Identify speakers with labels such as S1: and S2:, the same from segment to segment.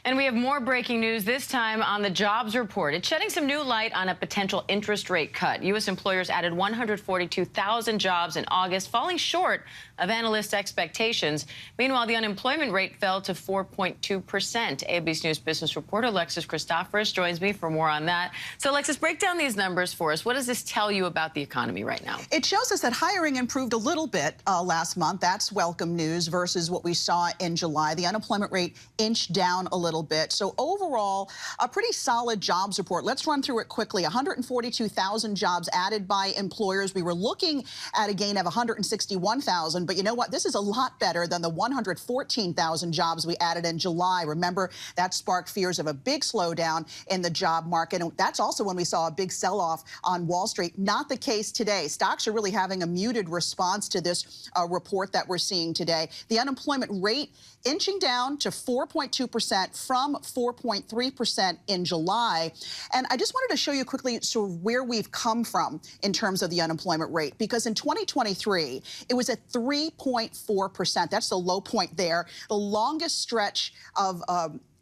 S1: And we have more breaking news, this time on the jobs report. It's shedding some new light on a potential interest rate cut. U.S. employers added 142,000 jobs in August, falling short of analyst expectations. Meanwhile, the unemployment rate fell to 4.2%. ABC's News business reporter Alexis Christoforous joins me for more on that. So, Alexis, break down these numbers for us. What does this tell you about the economy right now?
S2: It shows us that hiring improved a little bit last month. That's welcome news versus what we saw in July. The unemployment rate inched down a little bit. So overall, a pretty solid jobs report. Let's run through it quickly. 142,000 jobs added by employers. We were looking at a gain of 161,000, but you know what? This is a lot better than the 114,000 jobs we added in July. Remember, that sparked fears of a big slowdown in the job market. And that's also when we saw a big sell-off on Wall Street. Not the case today. Stocks are really having a muted response to this report that we're seeing today. The unemployment rate inching down to 4.2% from 4.3% in July. And I just wanted to show you quickly sort of where we've come from in terms of the unemployment rate, because in 2023, it was at 3.4%. That's the low point there. The longest stretch of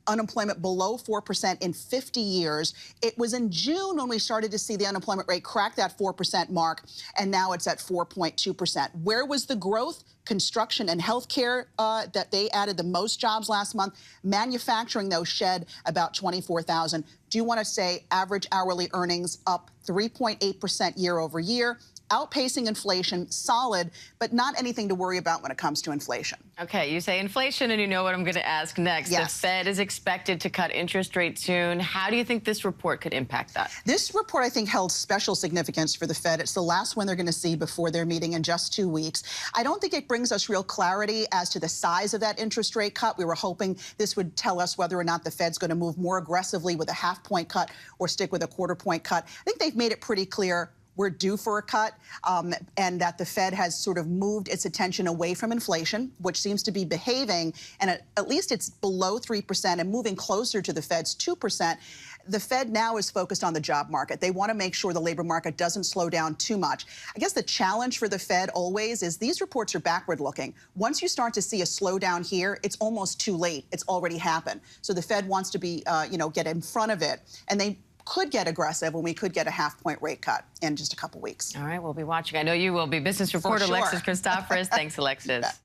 S2: unemployment below 4% in 50 years. It was in June when we started to see the unemployment rate crack that 4% mark, and now it's at 4.2%. Where was the growth? Construction and healthcare, that they added the most jobs last month. Manufacturing, though, shed about 24,000. Do you want to say average hourly earnings up 3.8% year over year? Outpacing inflation, solid, but not anything to worry about when it comes to inflation.
S1: Okay, you say inflation, and you know what I'm going to ask next.
S2: Yes.
S1: The Fed is expected to cut interest rates soon. How do you think this report could impact that?
S2: This report, I think, held special significance for the Fed. It's the last one they're going to see before their meeting in just 2 weeks. I don't think it brings us real clarity as to the size of that interest rate cut. We were hoping this would tell us whether or not the Fed's going to move more aggressively with a half-point cut or stick with a quarter-point cut. I think they've made it pretty clear we're due for a cut, and that the Fed has sort of moved its attention away from inflation, which seems to be behaving, and at least it's below 3% and moving closer to the Fed's 2%. The Fed now is focused on the job market. They want to make sure the labor market doesn't slow down too much. I guess the challenge for the Fed always is these reports are backward looking. Once you start to see a slowdown here, it's almost too late. It's already happened. So the Fed wants to be, get in front of it, and they could get aggressive when we could get a half-point rate cut in just a couple weeks.
S1: All right, we'll be watching. I know you will be. Business reporter
S2: sure.
S1: Alexis Christoforous. Thanks, Alexis.